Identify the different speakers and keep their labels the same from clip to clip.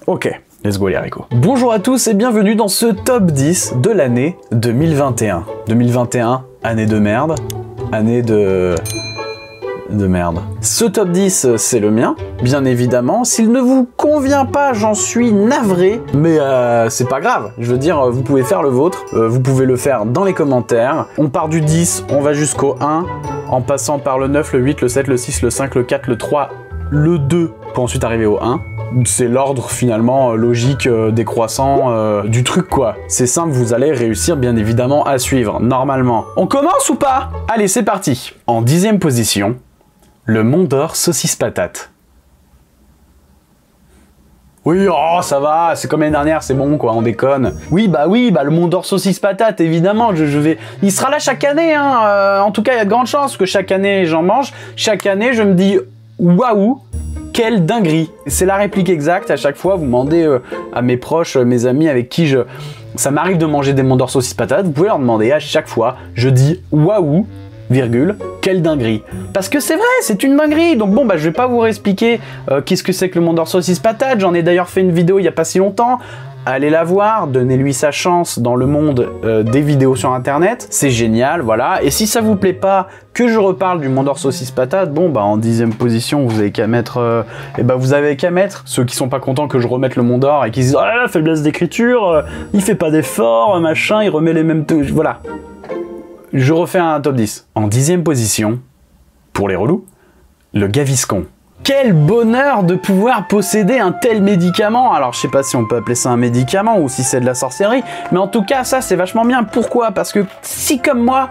Speaker 1: Ok, let's go les haricots. Bonjour à tous et bienvenue dans ce top 10 de l'année 2021. 2021, année de merde, année de merde. Ce top 10, c'est le mien, bien évidemment. S'il ne vous convient pas, j'en suis navré, mais c'est pas grave. Je veux dire, vous pouvez faire le vôtre, vous pouvez le faire dans les commentaires. On part du 10, on va jusqu'au 1, en passant par le 9, le 8, le 7, le 6, le 5, le 4, le 3, le 2, pour ensuite arriver au 1. C'est l'ordre finalement logique décroissant du truc quoi. C'est simple, vous allez réussir bien évidemment à suivre, normalement. On commence ou pas? Allez, c'est parti. En 10e position, le Mont d'Or saucisse patate. Oui, oh, ça va, c'est comme l'année dernière, c'est bon quoi, on déconne. Oui, le Mont d'Or saucisse patate, évidemment, je vais... Il sera là chaque année, hein. En tout cas, il y a de grandes chances que chaque année j'en mange. Chaque année, je me dis, waouh, quelle dinguerie! C'est la réplique exacte à chaque fois. Vous demandez à mes proches, mes amis avec qui ça m'arrive de manger des Mont d'Or saucisse patate, vous pouvez leur demander à chaque fois, je dis waouh, virgule, quelle dinguerie. Parce que c'est vrai, c'est une dinguerie. Donc bon, bah je vais pas vous réexpliquer qu'est-ce que c'est que le Mont d'Or saucisse patate. J'en ai d'ailleurs fait une vidéo il y a pas si longtemps. Allez la voir, donnez-lui sa chance dans le monde des vidéos sur internet, c'est génial, voilà. Et si ça vous plaît pas que je reparle du Mont d'Or saucisse patate, bon bah en 10e position, vous avez qu'à mettre, vous avez qu'à mettre ceux qui sont pas contents que je remette le Mont d'Or et qui se disent « Ah, faiblesse d'écriture, il fait pas d'effort, machin, il remet les mêmes... » Voilà. Je refais un top 10. En 10e position, pour les relous, le Gaviscon. Quel bonheur de pouvoir posséder un tel médicament. Alors je sais pas si on peut appeler ça un médicament ou si c'est de la sorcellerie, mais en tout cas ça c'est vachement bien. Pourquoi? Parce que si comme moi,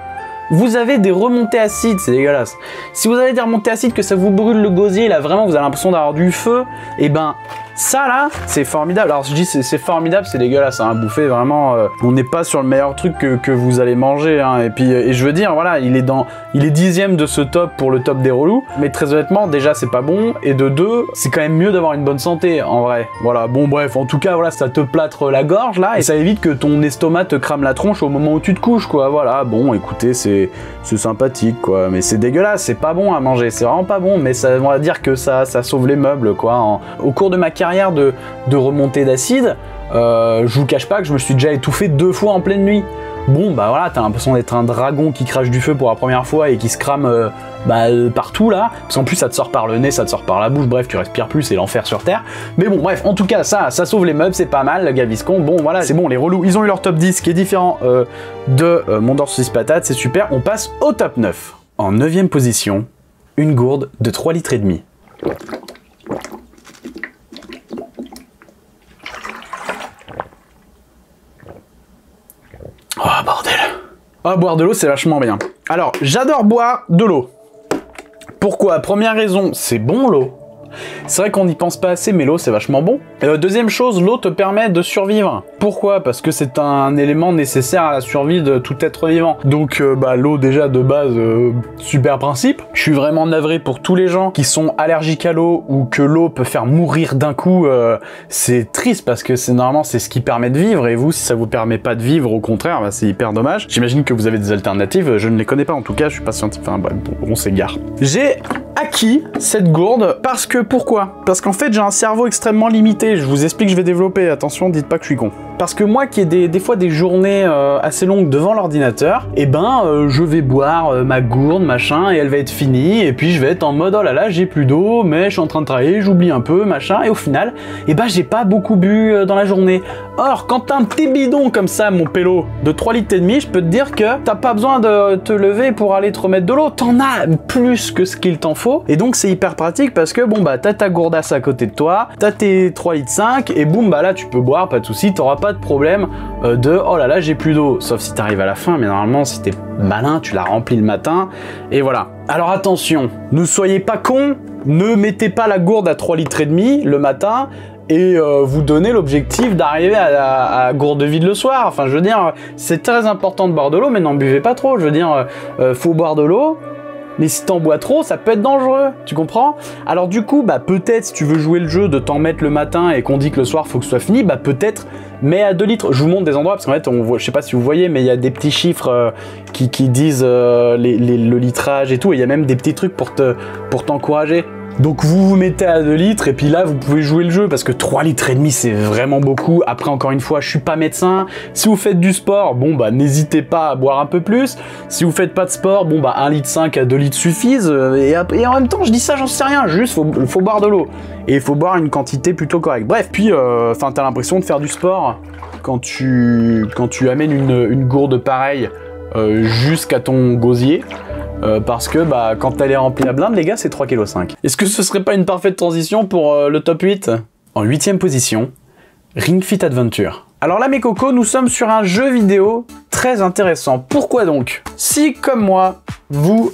Speaker 1: vous avez des remontées acides, c'est dégueulasse. Si vous avez des remontées acides, que ça vous brûle le gosier, là vraiment vous avez l'impression d'avoir du feu, et ben ça là, c'est formidable. Alors je dis c'est formidable, c'est dégueulasse, hein, à bouffer vraiment. On n'est pas sur le meilleur truc que vous allez manger, hein. Et puis et je veux dire, voilà, il est 10e de ce top pour le top des relous. Mais très honnêtement, déjà c'est pas bon, et de deux, c'est quand même mieux d'avoir une bonne santé en vrai. Voilà, bon bref, en tout cas voilà, ça te plâtre la gorge là, et ça évite que ton estomac te crame la tronche au moment où tu te couches quoi. Voilà, bon écoutez, c'est sympathique quoi, mais c'est dégueulasse, c'est pas bon à manger, c'est vraiment pas bon, mais ça, on va dire que ça sauve les meubles quoi. Au cours de ma carrière de remontée d'acide, je vous cache pas que je me suis déjà étouffé 2 fois en pleine nuit. Bon bah voilà, t'as l'impression d'être un dragon qui crache du feu pour la première fois et qui se crame partout là, parce qu'en plus ça te sort par le nez, ça te sort par la bouche, bref tu respires plus, c'est l'enfer sur terre. Mais bon bref, en tout cas ça sauve les meubles, c'est pas mal, le Gaviscon, bon voilà, c'est bon, les relous, ils ont eu leur top 10 qui est différent de Mont d'Or saucisse patate, c'est super. On passe au top 9. En 9e position, une gourde de 3,5 litres. Oh bordel. Ah, boire de l'eau c'est vachement bien. Alors j'adore boire de l'eau. Pourquoi? Première raison, c'est bon l'eau. C'est vrai qu'on n'y pense pas assez, mais l'eau c'est vachement bon. Deuxième chose, l'eau te permet de survivre. Pourquoi? Parce que c'est un élément nécessaire à la survie de tout être vivant. Donc l'eau déjà de base, super principe. Je suis vraiment navré pour tous les gens qui sont allergiques à l'eau ou que l'eau peut faire mourir d'un coup. C'est triste parce que normalement c'est ce qui permet de vivre, et vous si ça vous permet pas de vivre, au contraire, c'est hyper dommage. J'imagine que vous avez des alternatives, je ne les connais pas en tout cas, je suis pas scientifique, enfin bref, on s'égare. J'ai acquis cette gourde parce que pourquoi? Parce qu'en fait j'ai un cerveau extrêmement limité, je vous explique, je vais développer, attention, dites pas que je suis con. Parce que moi qui ai des fois des journées assez longues devant l'ordinateur, et je vais boire ma gourde, machin, et elle va être finie, et puis je vais être en mode oh là là, j'ai plus d'eau, mais je suis en train de travailler, j'oublie un peu, machin, et au final, j'ai pas beaucoup bu dans la journée. Or, quand t'as un petit bidon comme ça, mon pélo, de 3,5 litres, je peux te dire que t'as pas besoin de te lever pour aller te remettre de l'eau, t'en as plus que ce qu'il t'en faut, et donc c'est hyper pratique parce que t'as ta gourdasse à côté de toi, t'as tes 3,5 litres, et boum, là tu peux boire, pas de soucis, t'auras pas de problème de oh là là j'ai plus d'eau, sauf si t'arrives à la fin, mais normalement si t'es malin tu la remplis le matin, et voilà. Alors attention, ne soyez pas cons, ne mettez pas la gourde à 3,5 litres le matin et vous donnez l'objectif d'arriver à gourde vide le soir. Enfin je veux dire, c'est très important de boire de l'eau, mais n'en buvez pas trop, je veux dire, faut boire de l'eau. Mais si t'en bois trop, ça peut être dangereux, tu comprends? Alors du coup, peut-être si tu veux jouer le jeu de t'en mettre le matin et qu'on dit que le soir faut que ce soit fini, peut-être mets à 2 litres. Je vous montre des endroits parce qu'en fait, on voit, je sais pas si vous voyez, mais il y a des petits chiffres qui disent le litrage et tout, et il y a même des petits trucs pour t'encourager. Donc vous vous mettez à 2 litres et puis là vous pouvez jouer le jeu parce que 3 litres et demi c'est vraiment beaucoup. Après encore une fois, je suis pas médecin. Si vous faites du sport, bon bah n'hésitez pas à boire un peu plus. Si vous faites pas de sport, bon bah 1,5 litre à 2 litres suffisent. Et en même temps, je dis ça, j'en sais rien. Juste faut boire de l'eau. Et il faut boire une quantité plutôt correcte. Bref, puis enfin t'as l'impression de faire du sport quand tu amènes une gourde pareille jusqu'à ton gosier. Parce que bah, quand elle est remplie à blinde, les gars, c'est 3,5 kg. Est-ce que ce serait pas une parfaite transition pour le top 8? En 8ème position, Ring Fit Adventure. Alors là, mes cocos, nous sommes sur un jeu vidéo très intéressant. Pourquoi donc? Si, comme moi, vous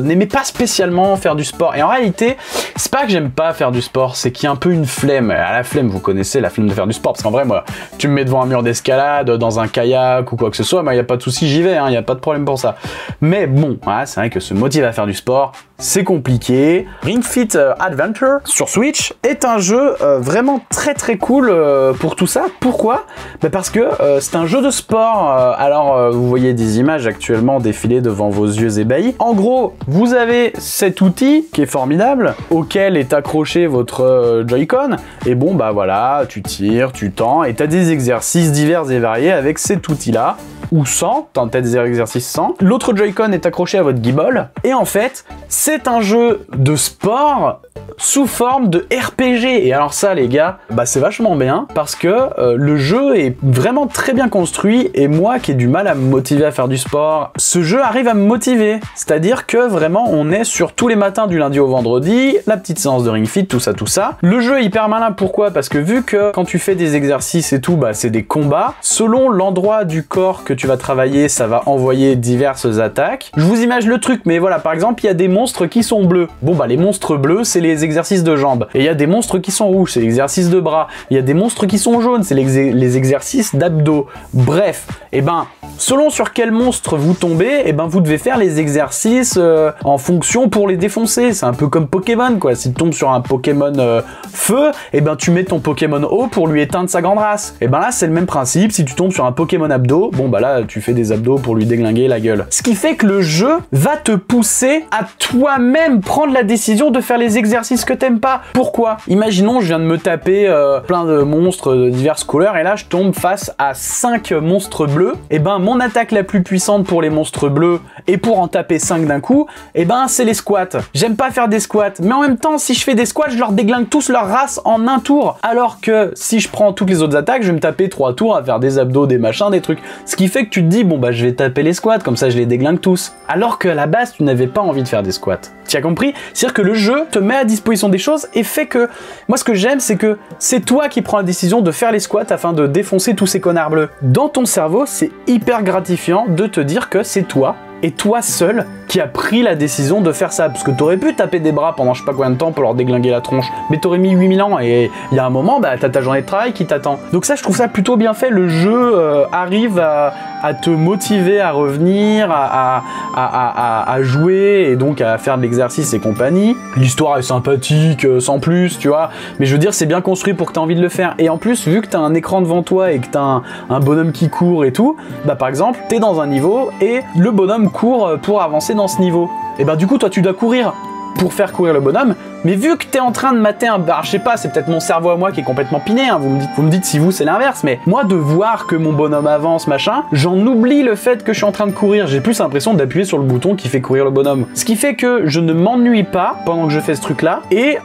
Speaker 1: n'aimez pas spécialement faire du sport, et en réalité, c'est pas que j'aime pas faire du sport, c'est qu'il y a un peu une flemme. À la flemme, vous connaissez la flemme de faire du sport, parce qu'en vrai, moi, tu me mets devant un mur d'escalade, dans un kayak ou quoi que ce soit, il n'y a pas de souci, j'y vais, il n'y a pas de problème pour ça. Mais bon, voilà, c'est vrai que se motiver à faire du sport, c'est compliqué. Ring Fit Adventure sur Switch est un jeu vraiment très cool pour tout ça. Pourquoi? Bah parce que c'est un jeu de sport. Alors vous voyez des images actuellement défiler devant vos yeux ébahis. En gros, vous avez cet outil qui est formidable, auquel est accroché votre Joy-Con. Et bon bah voilà, tu tires, tu tends, et tu as des exercices divers et variés avec cet outil-là. Ou sans, t'as des exercices sans. L'autre Joy-Con est accroché à votre gimbal. Et en fait, c'est un jeu de sport sous forme de RPG. Et alors ça, les gars, bah c'est vachement bien parce que le jeu est vraiment très bien construit. Et moi, qui ai du mal à me motiver à faire du sport, ce jeu arrive à me motiver. C'est-à-dire que vraiment, on est sur tous les matins du lundi au vendredi, la petite séance de Ring Fit, tout ça. Le jeu est hyper malin. Pourquoi? Parce que vu que quand tu fais des exercices et tout, bah c'est des combats. Selon l'endroit du corps que tu vas travailler, ça va envoyer diverses attaques. Je vous imagine le truc, mais voilà, par exemple, il y a des monstres qui sont bleus. Bon bah les monstres bleus, c'est les exercices de jambes. Et il y a des monstres qui sont rouges, c'est l'exercice de bras. Il y a des monstres qui sont jaunes, c'est les exercices d'abdos. Bref, et ben selon sur quel monstre vous tombez, et ben vous devez faire les exercices en fonction pour les défoncer. C'est un peu comme Pokémon quoi. Si tu tombes sur un Pokémon feu, et ben tu mets ton Pokémon eau pour lui éteindre sa grande race. Et ben là c'est le même principe. Si tu tombes sur un Pokémon abdos, bon bah là tu fais des abdos pour lui déglinguer la gueule. Ce qui fait que le jeu va te pousser à toi-même prendre la décision de faire les exercices que t'aimes pas. Pourquoi? Imaginons je viens de me taper plein de monstres de diverses couleurs et là je tombe face à 5 monstres bleus. Et ben mon attaque la plus puissante pour les monstres bleus et pour en taper 5 d'un coup, et ben c'est les squats. J'aime pas faire des squats, mais en même temps si je fais des squats, je leur déglingue tous leur race en un tour. Alors que si je prends toutes les autres attaques, je vais me taper 3 tours à faire des abdos, des machins, des trucs. Ce qui fait que tu te dis bon bah je vais taper les squats, comme ça je les déglingue tous. Alors qu'à la base tu n'avais pas envie de faire des squats. Tu as compris? C'est-à-dire que le jeu te met à disposition des choses et fait que, moi ce que j'aime c'est que c'est toi qui prends la décision de faire les squats afin de défoncer tous ces connards bleus. Dans ton cerveau, c'est hyper gratifiant de te dire que c'est toi et toi seul qui a pris la décision de faire ça. Parce que t'aurais pu taper des bras pendant je sais pas combien de temps pour leur déglinguer la tronche, mais t'aurais mis 8000 ans et il y a un moment, bah t'as ta journée de travail qui t'attend. Donc ça, je trouve ça plutôt bien fait. Le jeu arrive à te motiver à revenir, à jouer et donc à faire de l'exercice et compagnie. L'histoire est sympathique, sans plus, tu vois. Mais je veux dire, c'est bien construit pour que t'aies envie de le faire. Et en plus, vu que t'as un écran devant toi et que t'as un bonhomme qui court et tout, bah par exemple, t'es dans un niveau et le bonhomme court pour avancer dans ce niveau. Et bah du coup, toi, tu dois courir pour faire courir le bonhomme. Mais vu que t'es en train de mater un... Bah, je sais pas, c'est peut-être mon cerveau à moi qui est complètement piné, hein. Vous me dites si vous, c'est l'inverse. Mais moi, de voir que mon bonhomme avance, machin, j'en oublie le fait que je suis en train de courir. J'ai plus l'impression d'appuyer sur le bouton qui fait courir le bonhomme. Ce qui fait que je ne m'ennuie pas pendant que je fais ce truc-là. Et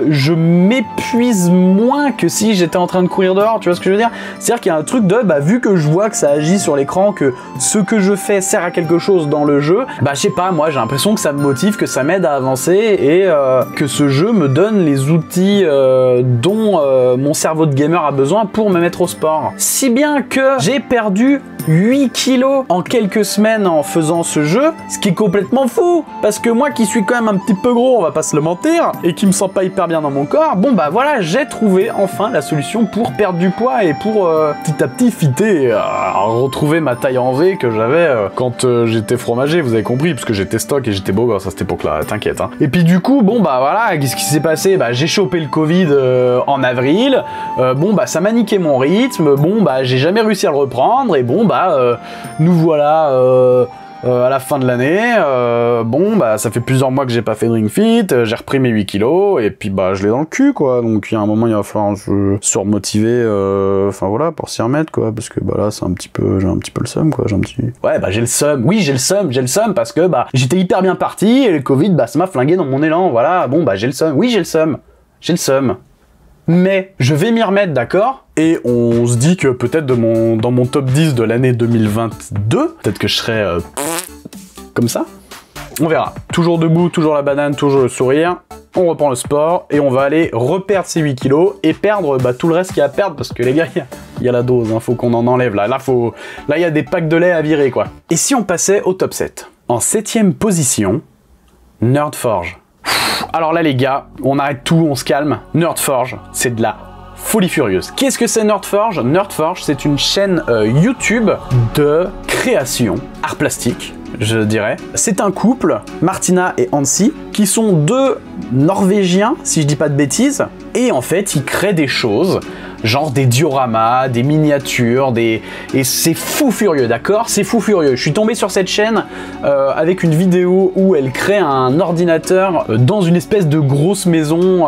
Speaker 1: je m'épuise moins que si j'étais en train de courir dehors. Tu vois ce que je veux dire? C'est-à-dire qu'il y a un truc de... Bah, vu que je vois que ça agit sur l'écran, que ce que je fais sert à quelque chose dans le jeu, bah, je sais pas, moi, j'ai l'impression que ça me motive, que ça m'aide à avancer et que ce jeu me donne les outils dont mon cerveau de gamer a besoin pour me mettre au sport. Si bien que j'ai perdu 8 kilos en quelques semaines en faisant ce jeu, ce qui est complètement fou, parce que moi qui suis quand même un petit peu gros, on va pas se le mentir, et qui me sens pas hyper bien dans mon corps, bon bah voilà, j'ai trouvé enfin la solution pour perdre du poids et pour petit à petit fitter, retrouver ma taille en V que j'avais quand j'étais fromager, vous avez compris, parce que j'étais stock et j'étais beau gosse à cette époque-là, t'inquiète. Hein. Et puis du coup, bon bah voilà, qu'est-ce qui s'est passé? Bah j'ai chopé le Covid en avril, bon bah ça m'a niqué mon rythme, bon bah j'ai jamais réussi à le reprendre, et bon bah nous voilà à la fin de l'année, bon, bah, ça fait plusieurs mois que j'ai pas fait de Ring Fit, j'ai repris mes 8 kilos, et puis, bah, je l'ai dans le cul, quoi. Donc, il y a un moment, il va falloir se remotiver, enfin, voilà, pour s'y remettre, quoi. Parce que, bah, là, c'est un petit peu, j'ai un petit peu le seum, quoi. Ouais, bah, j'ai le seum. Oui, j'ai le seum, parce que, bah, j'étais hyper bien parti, et le Covid, bah, ça m'a flingué dans mon élan, voilà. Bon, bah, j'ai le seum. Oui, j'ai le seum. Mais je vais m'y remettre, d'accord? Et on se dit que peut-être dans mon top 10 de l'année 2022, peut-être que je serai comme ça. On verra. Toujours debout, toujours la banane, toujours le sourire. On reprend le sport et on va aller reperdre ces 8 kilos et perdre bah, tout le reste qu'il y a à perdre parce que les gars, il y a la dose, hein, faut qu'on en enlève là. Là, il y a des packs de lait à virer, quoi. Et si on passait au top 7? En 7ème position, Nerdforge. Alors là les gars, on arrête tout, on se calme. Nerdforge, c'est de la folie furieuse. Qu'est-ce que c'est Nerdforge? Nerdforge, c'est une chaîne YouTube de création, art plastique, je dirais. C'est un couple, Martina et Hansi, qui sont deux Norvégiens, si je dis pas de bêtises, et en fait, ils créent des choses, genre des dioramas, des miniatures, et c'est fou furieux, d'accord? C'est fou furieux. Je suis tombé sur cette chaîne avec une vidéo où elle crée un ordinateur dans une espèce de grosse maison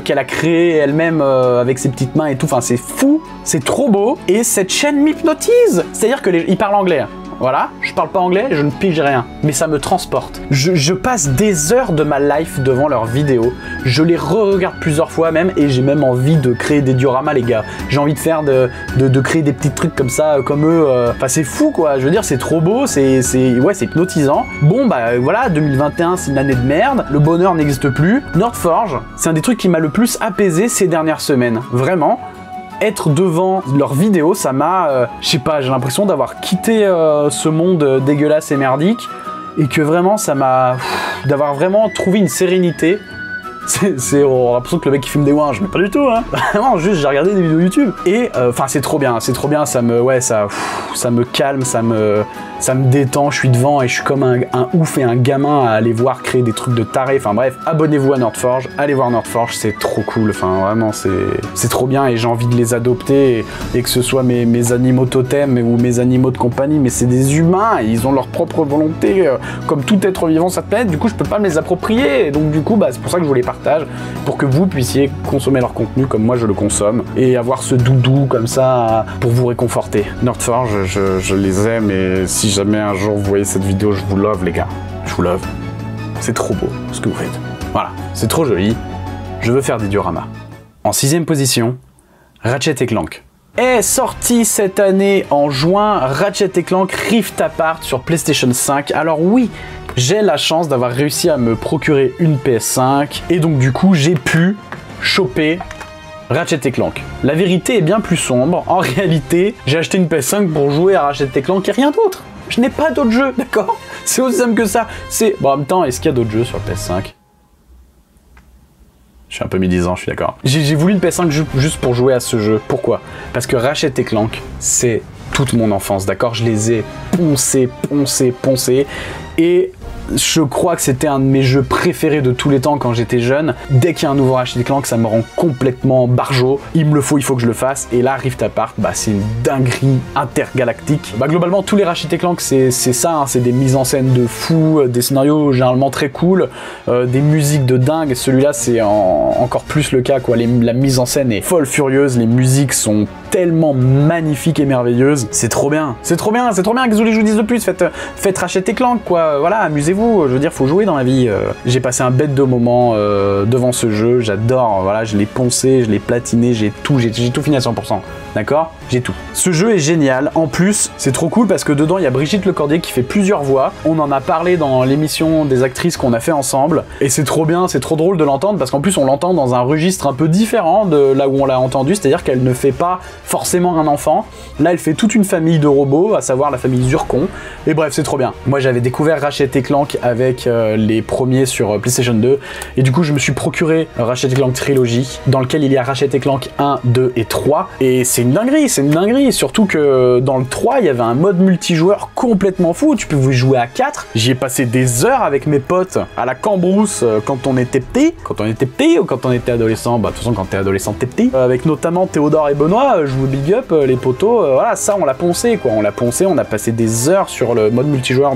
Speaker 1: qu'elle a créée elle-même avec ses petites mains et tout. Enfin, c'est fou, c'est trop beau, et cette chaîne m'hypnotise. C'est-à-dire qu'ils parlent anglais. Voilà, je parle pas anglais, je ne pige rien, mais ça me transporte. Je passe des heures de ma life devant leurs vidéos, je les re-regarde plusieurs fois même, et j'ai même envie de créer des dioramas, les gars. J'ai envie de faire de créer des petits trucs comme ça, comme eux. Enfin, c'est fou, quoi. Je veux dire, c'est trop beau, ouais, c'est hypnotisant. Bon, bah voilà, 2021, c'est une année de merde, le bonheur n'existe plus. Nerdforge, c'est un des trucs qui m'a le plus apaisé ces dernières semaines, vraiment. Être devant leurs vidéos, ça m'a, je sais pas, j'ai l'impression d'avoir quitté ce monde dégueulasse et merdique, et que vraiment ça m'a, d'avoir vraiment trouvé une sérénité. On a l'impression que le mec qui fume des ouinges, mais pas du tout, hein. Vraiment, juste j'ai regardé des vidéos YouTube. Et enfin c'est trop bien, ça me calme, ça me détend, je suis devant et je suis comme un ouf et un gamin à aller voir créer des trucs de taré. Enfin bref, abonnez-vous à Nerdforge, allez voir Nerdforge, c'est trop cool, enfin vraiment c'est trop bien, et j'ai envie de les adopter, et que ce soit mes animaux totems ou mes animaux de compagnie, mais c'est des humains, et ils ont leur propre volonté, comme tout être vivant sur cette planète. Du coup je peux pas me les approprier, et donc du coup bah, c'est pour ça que je vous les partage, pour que vous puissiez consommer leur contenu comme moi je le consomme, et avoir ce doudou comme ça pour vous réconforter. Nerdforge, je les aime, et si jamais un jour vous voyez cette vidéo, je vous love les gars, je vous love. C'est trop beau ce que vous faites. Voilà, c'est trop joli. Je veux faire des dioramas. En 6ème position, Ratchet & Clank. Est sorti cette année en juin Ratchet & Clank Rift Apart sur PlayStation 5. Alors oui, j'ai la chance d'avoir réussi à me procurer une PS5, et donc du coup j'ai pu choper Ratchet & Clank. La vérité est bien plus sombre. En réalité, j'ai acheté une PS5 pour jouer à Ratchet & Clank et rien d'autre. Je n'ai pas d'autres jeux, d'accord? C'est aussi simple que ça. Bon, en même temps, est-ce qu'il y a d'autres jeux sur la PS5? Je suis un peu médisant, je suis d'accord. J'ai voulu une PS5 juste pour jouer à ce jeu. Pourquoi? Parce que Ratchet & Clank, c'est toute mon enfance, d'accord? Je les ai poncés. Et je crois que c'était un de mes jeux préférés de tous les temps quand j'étais jeune. Dès qu'il y a un nouveau Ratchet & Clank, ça me rend complètement barjot. Il me le faut, il faut que je le fasse. Et là, Rift Apart, bah, c'est une dinguerie intergalactique. Bah, globalement, tous les Ratchet & Clank, c'est ça, hein, c'est des mises en scène de fou, des scénarios généralement très cool, des musiques de dingue. Et celui-là, c'est encore plus le cas, quoi. La mise en scène est folle furieuse, les musiques sont tellement magnifiques et merveilleuses. C'est trop bien, c'est trop bien, c'est trop bien. Qu'est-ce que je vous dise de plus? Faites Ratchet & Clank, quoi. Voilà, amusez-vous. Je veux dire, faut jouer dans la vie. J'ai passé un bête de moment devant ce jeu. J'adore. Voilà, je l'ai poncé, je l'ai platiné, j'ai tout fini à 100%. D'accord? J'ai tout. Ce jeu est génial. En plus, c'est trop cool parce que dedans, il y a Brigitte Lecordier qui fait plusieurs voix. On en a parlé dans l'émission des actrices qu'on a fait ensemble. Et c'est trop bien, c'est trop drôle de l'entendre parce qu'en plus, on l'entend dans un registre un peu différent de là où on l'a entendu. C'est-à-dire qu'elle ne fait pas forcément un enfant. Là, elle fait toute une famille de robots, à savoir la famille Zurkon. Et bref, c'est trop bien. Moi, j'avais découvert Ratchet & Clank Clank avec les premiers sur PlayStation 2. Et du coup, je me suis procuré Ratchet & Clank Trilogy, dans lequel il y a Ratchet & Clank 1, 2 et 3. Et c'est une dinguerie, c'est une dinguerie. Surtout que dans le 3, il y avait un mode multijoueur complètement fou. Tu pouvais jouer à 4. J'y ai passé des heures avec mes potes à la cambrousse quand on était petit. Quand on était petit ou quand on était adolescent. Bah, de toute façon, quand t'es adolescent, t'es petit. Avec notamment Théodore et Benoît, je vous big up, les potos. Voilà, ça, on l'a poncé, quoi. On l'a poncé, on a passé des heures sur le mode multijoueur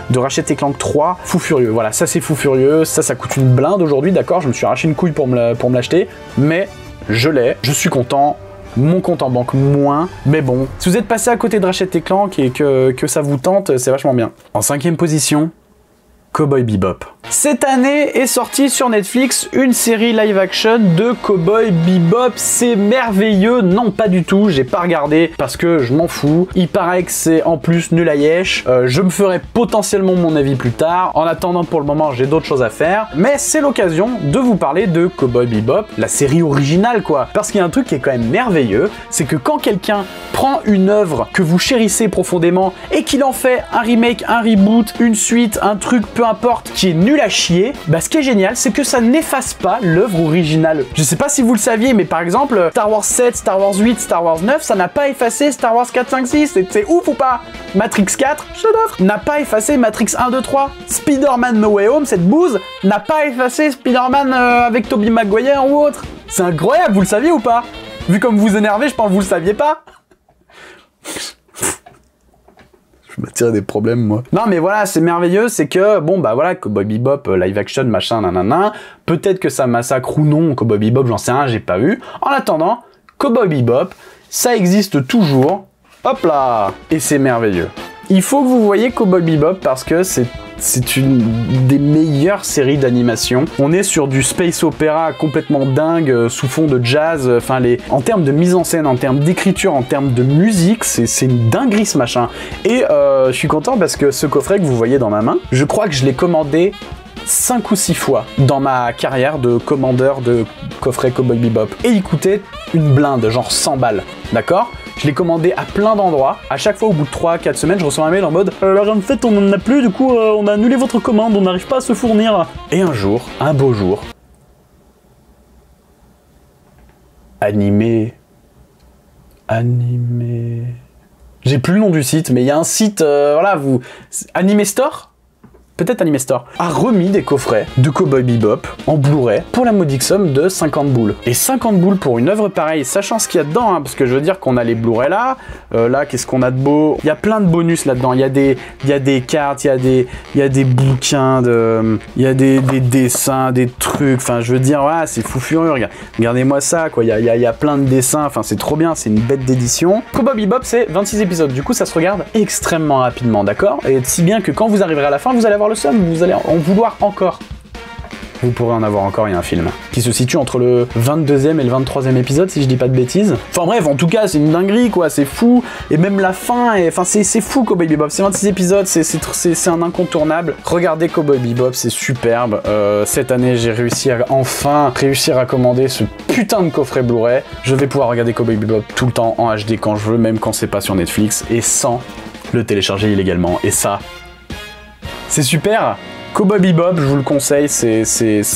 Speaker 1: de Ratchet & Clank 3. Fou furieux. Voilà, ça, c'est fou furieux. Ça coûte une blinde aujourd'hui, d'accord. Je me suis arraché une couille pour me l'acheter. Mais je l'ai. Je suis content. Mon compte en banque moins, mais bon. Si vous êtes passé à côté de Ratchet & Clank et que ça vous tente, c'est vachement bien. En 5e position, Cowboy Bebop. Cette année est sortie sur Netflix une série live action de Cowboy Bebop. C'est merveilleux. Non, pas du tout. J'ai pas regardé parce que je m'en fous. Il paraît que c'est en plus nul à yesh. Je me ferai potentiellement mon avis plus tard. En attendant, pour le moment, j'ai d'autres choses à faire. Mais c'est l'occasion de vous parler de Cowboy Bebop, la série originale, quoi. Parce qu'il y a un truc qui est quand même merveilleux, c'est que quand quelqu'un prend une œuvre que vous chérissez profondément et qu'il en fait un remake, un reboot, une suite, un truc, peu importe, qui est nul à chier, bah ce qui est génial, c'est que ça n'efface pas l'œuvre originale. Je sais pas si vous le saviez, mais par exemple, Star Wars 7, Star Wars 8, Star Wars 9, ça n'a pas effacé Star Wars 4, 5, 6. C'est ouf ou pas? Matrix 4, chef-d'œuvre, n'a pas effacé Matrix 1, 2, 3. Spider-Man No Way Home, cette bouse, n'a pas effacé Spider-Man avec Tobey Maguire ou autre. C'est incroyable, vous le saviez ou pas? Vu comme vous énervez, je pense que vous le saviez pas. Je m'attire des problèmes, moi. Non, mais voilà, c'est merveilleux, c'est que, bon, bah voilà, Cowboy Bebop, live action, machin, nanana. Peut-être que ça massacre ou non, Cowboy Bebop, j'en sais rien, j'ai pas vu. En attendant, Cowboy Bebop, ça existe toujours. Hop là! Et c'est merveilleux. Il faut que vous voyez Cowboy Bebop parce que c'est une des meilleures séries d'animation. On est sur du space opéra complètement dingue, sous fond de jazz. Enfin, en termes de mise en scène, en termes d'écriture, en termes de musique, c'est une dinguerie ce machin. Et je suis content parce que ce coffret que vous voyez dans ma main, je crois que je l'ai commandé 5 ou 6 fois dans ma carrière de commandeur de coffret Cowboy Bebop. Et il coûtait une blinde, genre 100 balles, d'accord? Je l'ai commandé à plein d'endroits. À chaque fois, au bout de 3-4 semaines, je reçois un mail en mode alors en fait, on n'en a plus, du coup, on a annulé votre commande, on n'arrive pas à se fournir. Et un jour, un beau jour, animé... J'ai plus le nom du site, mais il y a un site, voilà, Anime Store, peut-être Anime Store, a remis des coffrets de Cowboy Bebop en Blu-ray pour la modique somme de 50 boules. Et 50 boules pour une œuvre pareille, sachant ce qu'il y a dedans, hein, parce que je veux dire qu'on a les Blu-ray là, là qu'est-ce qu'on a de beau? Il y a plein de bonus là-dedans, il y a des cartes, il y a des bouquins, il y a des dessins, des trucs, enfin je veux dire, voilà, c'est fou furieux, regardez-moi ça, quoi, il y a plein de dessins, enfin c'est trop bien, c'est une bête d'édition. Cowboy Bebop, c'est 26 épisodes, du coup ça se regarde extrêmement rapidement, d'accord? Et si bien que quand vous arriverez à la fin, vous allez avoir le seum, vous allez en vouloir encore. Vous pourrez en avoir encore, il y a un film qui se situe entre le 22e et le 23e épisode, si je dis pas de bêtises. Enfin bref, en tout cas, c'est une dinguerie, quoi, c'est fou. Et même la fin, enfin c'est fou, Cowboy Bebop. C'est 26 épisodes, c'est un incontournable. Regardez Cowboy Bebop, c'est superbe. Cette année, j'ai réussi à enfin réussir à commander ce putain de coffret Blu-ray. Je vais pouvoir regarder Cowboy Bebop tout le temps en HD quand je veux, même quand c'est pas sur Netflix, et sans le télécharger illégalement. Et ça, c'est super. Cowboy Bebop, je vous le conseille, c'est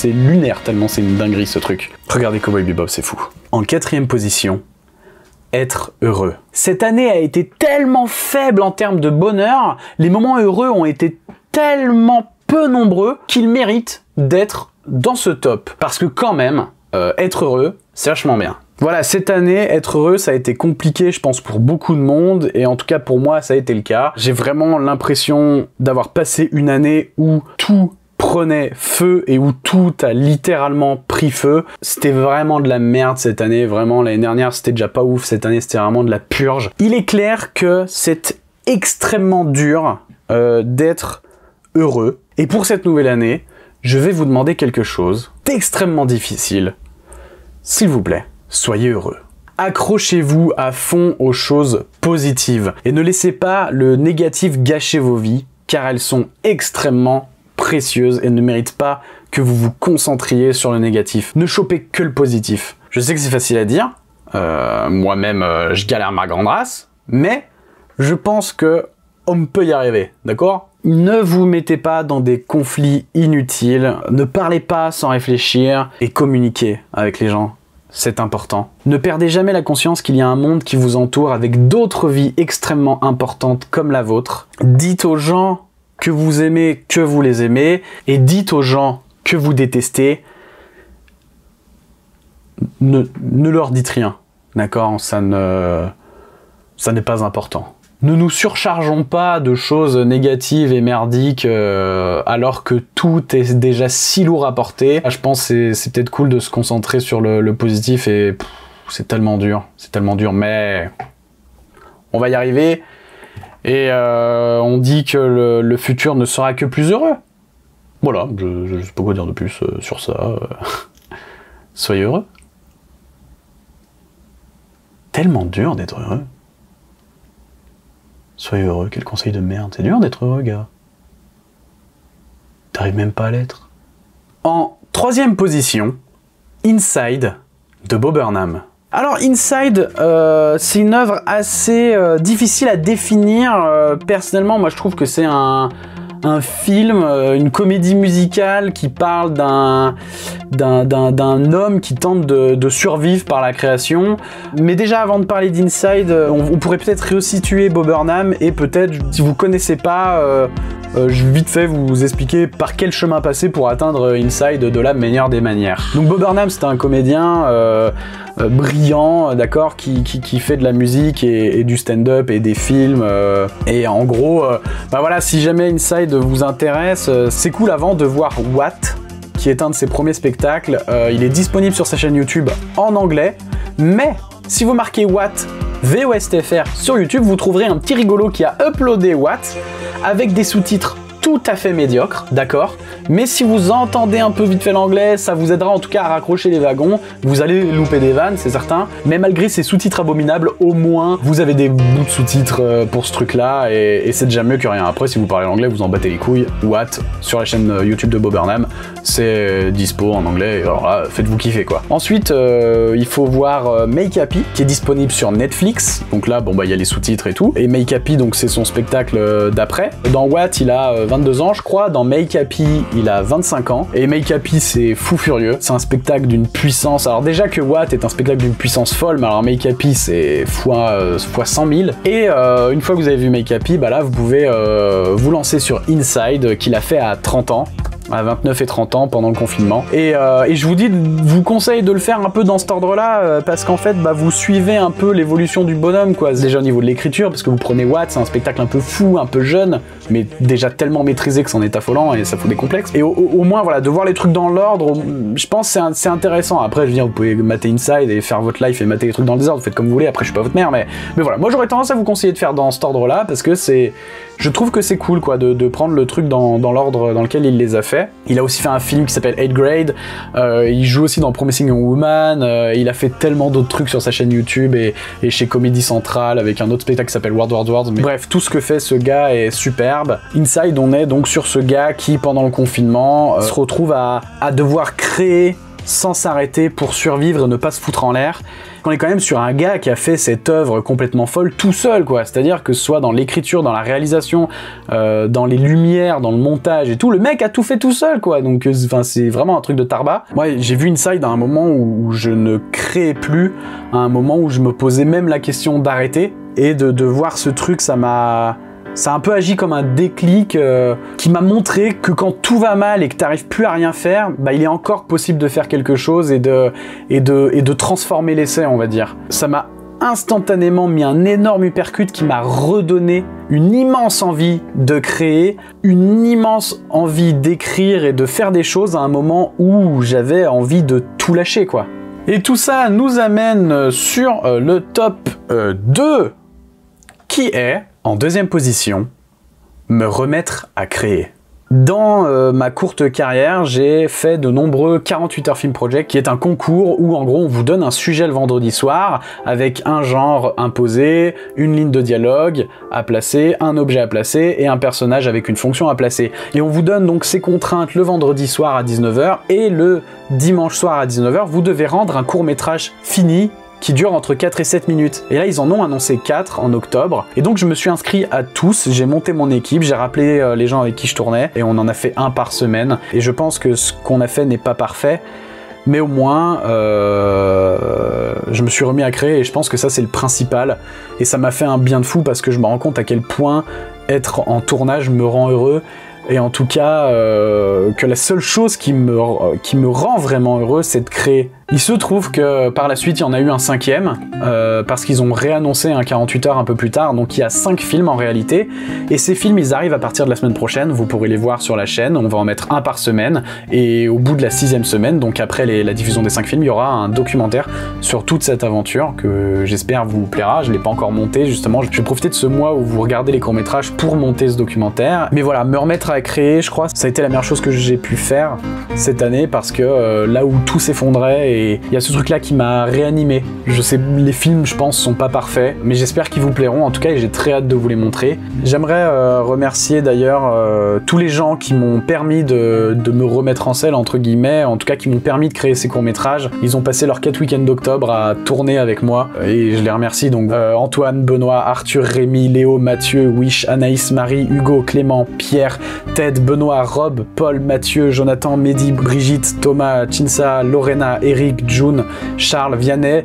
Speaker 1: lunaire tellement c'est une dinguerie ce truc. Regardez Cowboy Bebop, c'est fou. En 4e position, être heureux. Cette année a été tellement faible en termes de bonheur, les moments heureux ont été tellement peu nombreux qu'ils méritent d'être dans ce top. Parce que quand même, être heureux, c'est vachement bien. Voilà, cette année, être heureux, ça a été compliqué, je pense, pour beaucoup de monde, et en tout cas pour moi, ça a été le cas. J'ai vraiment l'impression d'avoir passé une année où tout prenait feu et où tout a littéralement pris feu. C'était vraiment de la merde cette année, vraiment, l'année dernière, c'était déjà pas ouf, cette année, c'était vraiment de la purge. Il est clair que c'est extrêmement dur d'être heureux, et pour cette nouvelle année, je vais vous demander quelque chose d'extrêmement difficile. S'il vous plaît, soyez heureux. Accrochez-vous à fond aux choses positives et ne laissez pas le négatif gâcher vos vies car elles sont extrêmement précieuses et ne méritent pas que vous vous concentriez sur le négatif. Ne chopez que le positif. Je sais que c'est facile à dire, moi-même je galère ma grande race, mais je pense que on peut y arriver, d'accord? Ne vous mettez pas dans des conflits inutiles, ne parlez pas sans réfléchir et communiquez avec les gens. C'est important. Ne perdez jamais la conscience qu'il y a un monde qui vous entoure avec d'autres vies extrêmement importantes comme la vôtre. Dites aux gens que vous aimez, que vous les aimez, et dites aux gens que vous détestez. Ne leur dites rien, d'accord? Ça n'est pas important. Ne nous surchargeons pas de choses négatives et merdiques alors que tout est déjà si lourd à porter. Je pense que c'est peut-être cool de se concentrer sur le positif et c'est tellement dur, mais on va y arriver. Et on dit que le futur ne sera que plus heureux. Voilà, je sais pas quoi dire de plus sur ça. Soyez heureux. Tellement dur d'être heureux. Soyez heureux, quel conseil de merde. C'est dur d'être heureux, gars. T'arrives même pas à l'être. En troisième position, Inside de Bo Burnham. Alors Inside, c'est une œuvre assez difficile à définir. Personnellement, moi je trouve que c'est un film, une comédie musicale qui parle d'un homme qui tente de survivre par la création. Mais déjà avant de parler d'Inside, on pourrait peut-être resituer Bo Burnham et peut-être, si vous connaissez pas, je vais vite fait vous expliquer par quel chemin passer pour atteindre Inside de la meilleure des manières. Donc Bo Burnham, c'est un comédien brillant, d'accord, qui fait de la musique et du stand-up et des films. Et en gros, bah voilà, si jamais Inside vous intéresse, c'est cool avant de voir What, qui est un de ses premiers spectacles. Il est disponible sur sa chaîne YouTube en anglais, mais si vous marquez What VOSTFR sur YouTube, vous trouverez un petit rigolo qui a uploadé What avec des sous-titres tout à fait médiocres, d'accord? Mais si vous entendez un peu vite fait l'anglais, ça vous aidera en tout cas à raccrocher les wagons. Vous allez louper des vannes, c'est certain. Mais malgré ces sous-titres abominables, au moins, vous avez des bouts de sous-titres pour ce truc-là, et c'est déjà mieux que rien. Après, si vous parlez l'anglais, vous en battez les couilles. What, sur la chaîne YouTube de Bo Burnham, c'est dispo en anglais, et alors là, faites-vous kiffer, quoi. Ensuite, il faut voir Make Happy, qui est disponible sur Netflix. Donc là, bon, bah, il y a les sous-titres et tout. Et Make Happy, donc, c'est son spectacle d'après. Dans What, il a 22 ans, je crois. Dans Make Happy, il a 25 ans. Et Make Happy, c'est fou furieux. C'est un spectacle d'une puissance. Alors déjà que What est un spectacle d'une puissance folle, mais alors Make Happy, c'est fois 100 000. Et une fois que vous avez vu Make Happy, bah là, vous pouvez vous lancer sur Inside, qu'il a fait à 30 ans. À 29 et 30 ans pendant le confinement. Et je vous conseille de le faire un peu dans cet ordre-là, parce qu'en fait, bah, vous suivez un peu l'évolution du bonhomme, quoi. Déjà au niveau de l'écriture, parce que vous prenez What, c'est un spectacle un peu fou, un peu jeune, mais déjà tellement maîtrisé que c'en est affolant et ça fout des complexes. Et au moins, voilà, de voir les trucs dans l'ordre, je pense que c'est intéressant. Après, je veux dire, vous pouvez mater Inside et faire votre life et mater les trucs dans le désordre, vous faites comme vous voulez, après je suis pas votre mère, mais voilà. Moi, j'aurais tendance à vous conseiller de faire dans cet ordre-là, parce que je trouve que c'est cool, quoi, de prendre le truc dans l'ordre dans lequel il les a fait. Il a aussi fait un film qui s'appelle 8th Grade, il joue aussi dans Promising Young Woman, il a fait tellement d'autres trucs sur sa chaîne YouTube et chez Comedy Central avec un autre spectacle qui s'appelle Words. Mais bref, tout ce que fait ce gars est superbe. Inside, on est donc sur ce gars qui, pendant le confinement, se retrouve à devoir créer sans s'arrêter pour survivre et ne pas se foutre en l'air. On est quand même sur un gars qui a fait cette œuvre complètement folle tout seul, quoi. C'est-à-dire que ce soit dans l'écriture, dans la réalisation, dans les lumières, dans le montage et tout, le mec a tout fait tout seul, quoi. Donc, enfin, c'est vraiment un truc de tarba. Moi, j'ai vu Inside à un moment où je ne créais plus, à un moment où je me posais même la question d'arrêter, et de voir ce truc, ça a un peu agi comme un déclic qui m'a montré que quand tout va mal et que t'arrives plus à rien faire, bah il est encore possible de faire quelque chose et de transformer l'essai, on va dire. Ça m'a instantanément mis un énorme uppercut qui m'a redonné une immense envie de créer, une immense envie d'écrire et de faire des choses à un moment où j'avais envie de tout lâcher, quoi. Et tout ça nous amène sur le top 2, qui est, en deuxième position, me remettre à créer. Dans ma courte carrière, j'ai fait de nombreux 48 heures film project, qui est un concours où en gros on vous donne un sujet le vendredi soir avec un genre imposé, une ligne de dialogue à placer, un objet à placer et un personnage avec une fonction à placer. Et on vous donne donc ces contraintes le vendredi soir à 19 h et le dimanche soir à 19 h, vous devez rendre un court-métrage fini qui durent entre 4 et 7 minutes. Et là, ils en ont annoncé 4 en octobre. Et donc, je me suis inscrit à tous, j'ai monté mon équipe, j'ai rappelé les gens avec qui je tournais, et on en a fait un par semaine. Et je pense que ce qu'on a fait n'est pas parfait, mais au moins, je me suis remis à créer, et je pense que ça, c'est le principal. Et ça m'a fait un bien de fou, parce que je me rends compte à quel point être en tournage me rend heureux. Et en tout cas, que la seule chose qui me rend vraiment heureux, c'est de créer. Il se trouve que par la suite, il y en a eu un 5e, parce qu'ils ont réannoncé un 48 heures un peu plus tard, donc il y a 5 films en réalité, et ces films, ils arrivent à partir de la semaine prochaine, vous pourrez les voir sur la chaîne, on va en mettre un par semaine, et au bout de la 6e semaine, donc après la diffusion des 5 films, il y aura un documentaire sur toute cette aventure, que j'espère vous plaira, je l'ai pas encore monté, justement, je vais profiter de ce mois où vous regardez les courts-métrages pour monter ce documentaire, mais voilà, me remettre à créer, je crois, ça a été la meilleure chose que j'ai pu faire cette année, parce que là où tout s'effondrait, et il y a ce truc là qui m'a réanimé. Je sais, les films je pense sont pas parfaits, mais j'espère qu'ils vous plairont en tout cas, et j'ai très hâte de vous les montrer. J'aimerais remercier d'ailleurs tous les gens qui m'ont permis de me remettre en selle entre guillemets, en tout cas qui m'ont permis de créer ces courts-métrages. Ils ont passé leurs 4 week-ends d'octobre à tourner avec moi, et je les remercie donc Antoine, Benoît, Arthur, Rémi, Léo, Mathieu, Wish, Anaïs, Marie, Hugo, Clément, Pierre, Ted, Benoît, Rob, Paul, Mathieu, Jonathan, Mehdi, Brigitte, Thomas, Chinsa, Lorena, Eric, June, Charles, Vianney,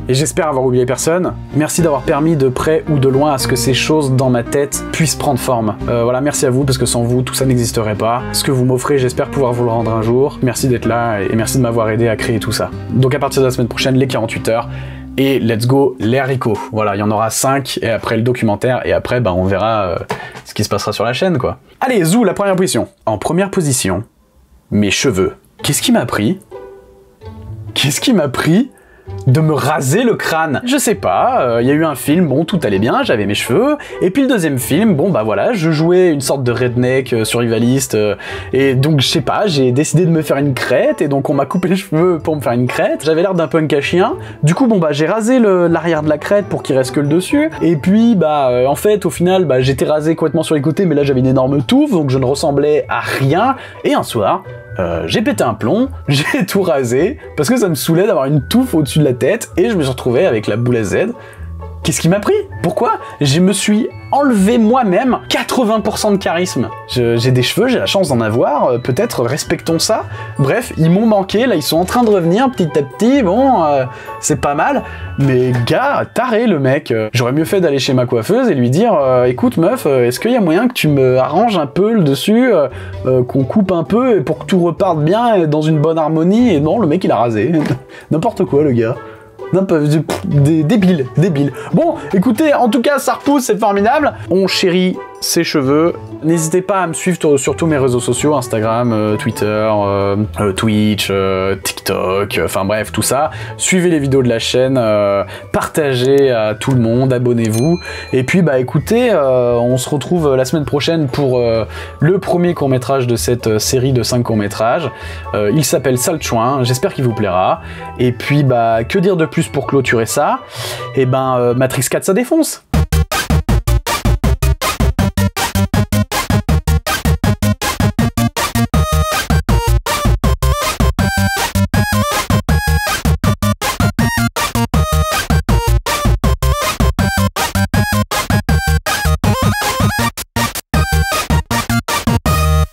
Speaker 1: et j'espère avoir oublié personne. Merci d'avoir permis de près ou de loin à ce que ces choses dans ma tête puissent prendre forme. Voilà, merci à vous, parce que sans vous, tout ça n'existerait pas. Ce que vous m'offrez, j'espère pouvoir vous le rendre un jour. Merci d'être là, et merci de m'avoir aidé à créer tout ça. Donc à partir de la semaine prochaine, les 48 heures, et let's go les haricots. Voilà, il y en aura 5, et après le documentaire, et après, on verra ce qui se passera sur la chaîne, quoi. Allez, zou, la première position. En première position, mes cheveux. Qu'est-ce qui m'a pris ? Qu'est-ce qui m'a pris de me raser le crâne? Je sais pas, il y a eu un film, bon, tout allait bien, j'avais mes cheveux, et puis le deuxième film, bon, voilà, je jouais une sorte de redneck survivaliste, et donc, je sais pas, j'ai décidé de me faire une crête, et donc on m'a coupé les cheveux pour me faire une crête, j'avais l'air d'un punk à chien, du coup, j'ai rasé l'arrière de la crête pour qu'il reste que le dessus, et puis, en fait, au final, j'étais rasé complètement sur les côtés, mais là, j'avais une énorme touffe, donc je ne ressemblais à rien, et un soir, j'ai pété un plomb, j'ai tout rasé, parce que ça me saoulait d'avoir une touffe au-dessus de la tête, et je me suis retrouvé avec la boule à Z. Qu'est-ce qui m'a pris? Pourquoi? Je me suis enlevé moi-même 80% de charisme. J'ai des cheveux, j'ai la chance d'en avoir, peut-être respectons ça. Bref, ils m'ont manqué, là ils sont en train de revenir petit à petit, bon, c'est pas mal. Mais gars, taré le mec. J'aurais mieux fait d'aller chez ma coiffeuse et lui dire écoute meuf, est-ce qu'il y a moyen que tu me arranges un peu le dessus, qu'on coupe un peu pour que tout reparte bien dans une bonne harmonie? Et non, le mec il a rasé. N'importe quoi le gars. Débile. Bon, écoutez, en tout cas, ça repousse, c'est formidable. On chérit ses cheveux. N'hésitez pas à me suivre sur tous mes réseaux sociaux, Instagram, Twitter, Twitch, TikTok, enfin bref, tout ça. Suivez les vidéos de la chaîne, partagez à tout le monde, abonnez-vous. Et puis, écoutez, on se retrouve la semaine prochaine pour le premier court-métrage de cette série de 5 courts-métrages. Il s'appelle Sale Chouin, j'espère qu'il vous plaira. Et puis, que dire de plus pour clôturer ça? Et Matrix 4, ça défonce!